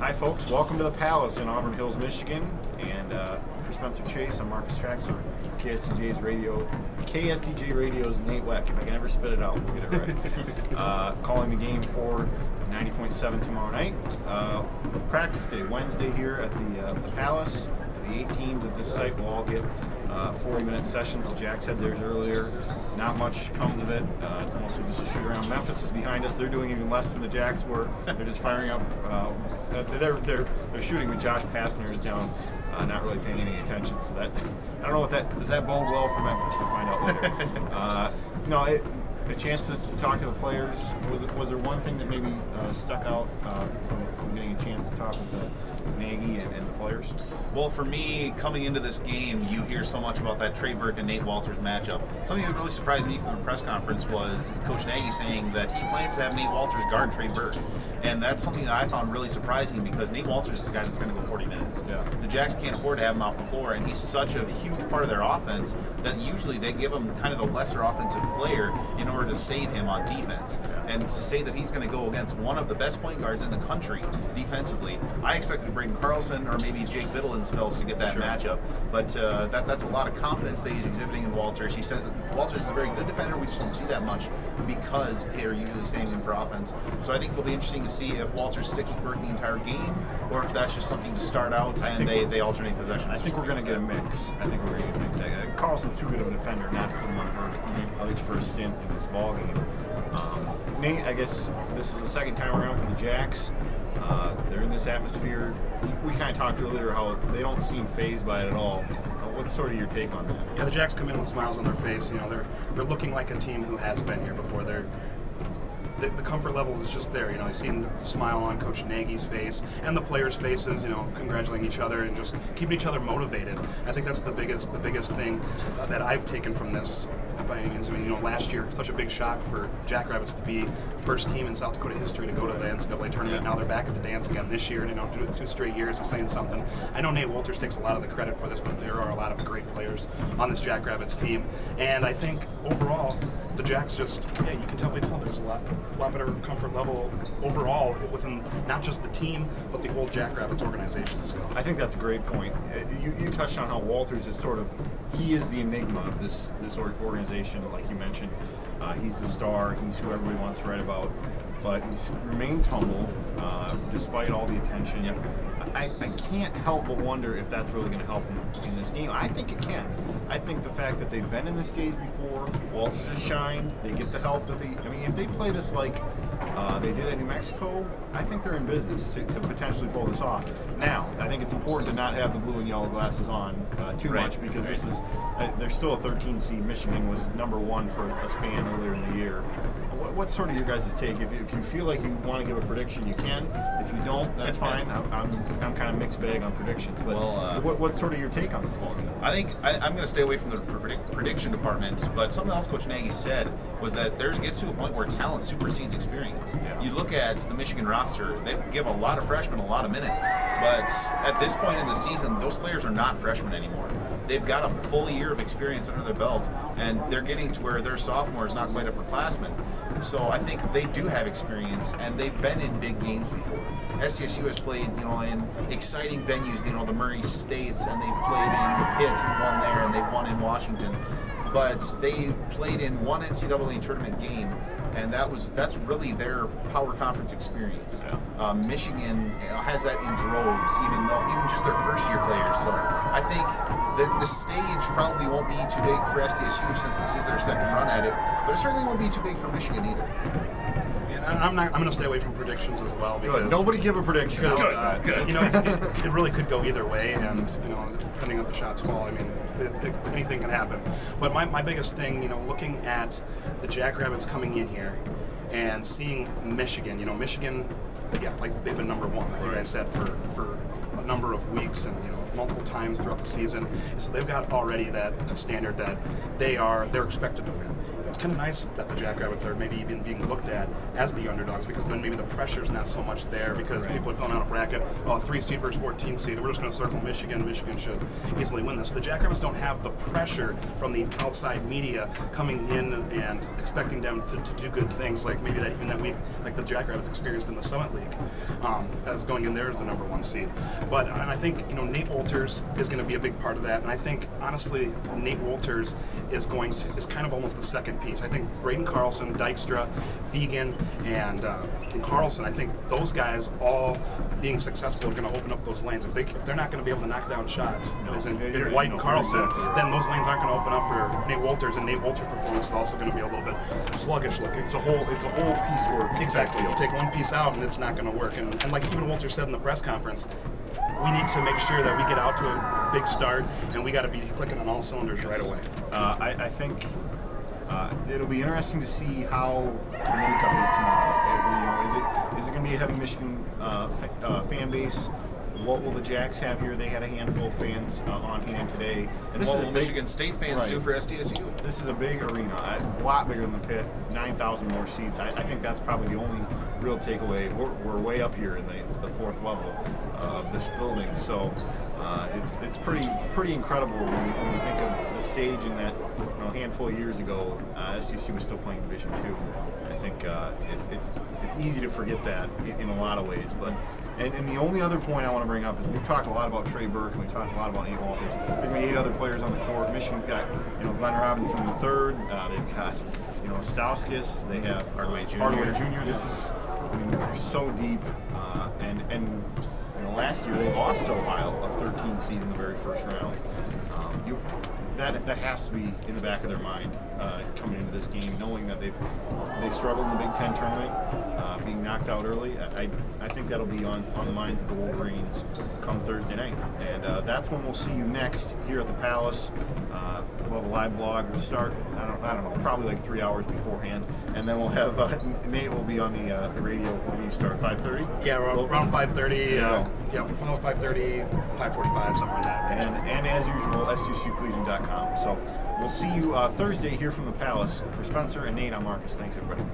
Hi folks, welcome to the Palace in Auburn Hills, Michigan. And for Spencer Chase, I'm Marcus Traxler, KSDJ Radio's Nate Weck. If I can ever spit it out, we'll get it right. Calling the game for 90.7 tomorrow night. Practice day, Wednesday here at the Palace. The 8 teams at this site will all get 40-minute sessions. The Jacks had theirs earlier. Not much comes of it. It's mostly just a shoot around. Memphis is behind us. They're doing even less than the Jacks were. They're just firing up. They're shooting with Josh Pastner is down, not really paying any attention. So that I don't know what that does. That bode well for Memphis? We'll find out later. A chance to talk to the players. Was there one thing that maybe stuck out from getting a chance to talk with Nagy and the players? Well, for me, coming into this game, you hear so much about that Trey Burke and Nate Walters matchup. Something that really surprised me from the press conference was Coach Nagy saying that he plans to have Nate Walters guard Trey Burke. And that's something that I found really surprising because Nate Walters is a guy that's going to go 40 minutes. Yeah. The Jacks can't afford to have him off the floor, and he's such a huge part of their offense that usually they give him kind of the lesser offensive player in order to save him on defense. And to say that he's going to go against one of the best point guards in the country defensively, I expected Braden Carlson or maybe Jake Biddle in spells to get that matchup. But that's a lot of confidence that he's exhibiting in Walters. He says that Walters is a very good defender. We just don't see that much because they're usually saving him for offense. So I think it'll be interesting to see if Walters sticks with Burke the entire game or if that's just something to start out and they alternate possessions. I think we're going to get a mix. Carlson's too good of a defender not to put him on Burke, at least for a stint in this ball game. Nate, I guess this is the second time around for the Jacks. They're in this atmosphere. We kind of talked earlier how they don't seem fazed by it at all. What's sort of your take on that? Yeah, the Jacks come in with smiles on their face. You know, they're looking like a team who has been here before. The comfort level is just there. You know, you've seen the smile on Coach Nagy's face and the players' faces. You know, congratulating each other and just keeping each other motivated. I think that's the biggest thing that I've taken from this. By any means, I mean, you know, last year such a big shock for Jackrabbits to be first team in South Dakota history to go to the NCAA Tournament. Now they're back at the dance again this year. You know, do it 2 straight years is saying something. I know Nate Walters takes a lot of the credit for this, but there are a lot of great players on this Jackrabbits team, and I think overall the Jacks just you can tell there's a lot better comfort level overall within not just the team but the whole Jackrabbits organization as well. I think that's a great point. You touched on how Walters is he is the enigma of this organization. Like you mentioned, he's the star. He's who everybody wants to write about. But he remains humble despite all the attention. Yeah. I can't help but wonder if that's really going to help him in this game. I think it can. I think the fact that they've been in this stage before, Walters has shined, they get the help that if they play this like they did at New Mexico, I think they're in business to potentially pull this off. Now, I think it's important to not have the blue and yellow glasses on too much because this is, they're still a 13 seed. Michigan was #1 for a span earlier in the year. What's sort of your guys' take? If you feel like you want to give a prediction, you can. If you don't, that's fine. I'm kind of mixed bag on predictions. But what's sort of your take on this ball game? I think I'm going to stay away from the prediction department. But something else Coach Nagy said was that there gets to a point where talent supersedes experience. Yeah. You look at the Michigan roster; they give a lot of freshmen a lot of minutes. But at this point in the season, those players are not freshmen anymore. They've got a full year of experience under their belt, and they're getting to where their sophomores not quite upperclassmen. So I think they do have experience, and they've been in big games before. SDSU has played, in exciting venues, the Murray States, and they've played in the Pit and won there, and they've won in Washington. But they've played in one NCAA tournament game, and that's really their power conference experience. Yeah. Michigan has that in droves, even just their first-year players. So I think the stage probably won't be too big for SDSU since this is their second run at it, but it certainly won't be too big for Michigan either. I'm going to stay away from predictions as well because good. Nobody give a prediction. Good. It really could go either way, and depending on the shots fall, I mean, anything can happen. But my biggest thing, looking at the Jackrabbits coming in here and seeing Michigan, Michigan, like they've been #1, like you guys said, for a number of weeks and multiple times throughout the season. So they've got already that standard that they're expected to win. it's kind of nice that the Jackrabbits are maybe even being looked at as the underdogs, because then maybe the pressure's not so much there, because people are filling out a bracket, oh, 3 seed versus 14 seed, we're just going to circle Michigan. Michigan should easily win this. So the Jackrabbits don't have the pressure from the outside media coming in and expecting them to do good things, like maybe that even that week, like the Jackrabbits experienced in the Summit League, as going in there as the number 1 seed. But and I think Nate Wolters is going to be a big part of that, and I think honestly Nate Wolters is kind of almost the second piece. I think Braden Carlson, Dykstra, Vegan, and Carlson, I think those guys all being successful are going to open up those lanes. If they're not going to be able to knock down shots, as in White and Carlson, then those lanes aren't going to open up for Nate Wolters, and Nate Wolters' performance is also going to be a little bit sluggish looking. It's a whole piecework. Exactly. You'll take one piece out and it's not going to work. And like even Wolters said in the press conference, we need to make sure that we get out to a big start, and we got to be clicking on all cylinders right away. I think it'll be interesting to see how the makeup is tomorrow. Is it going to be a heavy Michigan fan base? What will the Jacks have here? They had a handful of fans on hand today. And what will Michigan State fans do for SDSU? This is a big arena, a lot bigger than the pit, 9,000 more seats. I think that's probably the only real takeaway. We're way up here in the 4th level of this building, so it's pretty incredible when you think of the stage in that a handful of years ago. SDSU was still playing Division II. I think it's easy to forget that in a lot of ways, but. And the only other point I want to bring up is we've talked a lot about Trey Burke and we talked a lot about Nate Wolters. There are 8 other players on the court. Michigan's got Glenn Robinson III. They've got Stauskas. They have Hardaway Jr. This is they're so deep. And last year they lost to Ohio, a 13 seed in the very first round. That has to be in the back of their mind coming into this game, knowing that they struggled in the Big Ten tournament, being knocked out early. I think that'll be on the minds of the Wolverines come Thursday night, and that's when we'll see you next here at the Palace. We'll have a live blog. We'll start I don't know, probably like 3 hours beforehand, and then we'll have Nate will be on the radio when you start 5:30. Yeah, around 5:30. Yeah, around 5:30, 5:45, something like that. And as usual, SDSUcollegian.com. So we'll see you Thursday here from the Palace. For Spencer and Nate, I'm Marcus. Thanks, everybody.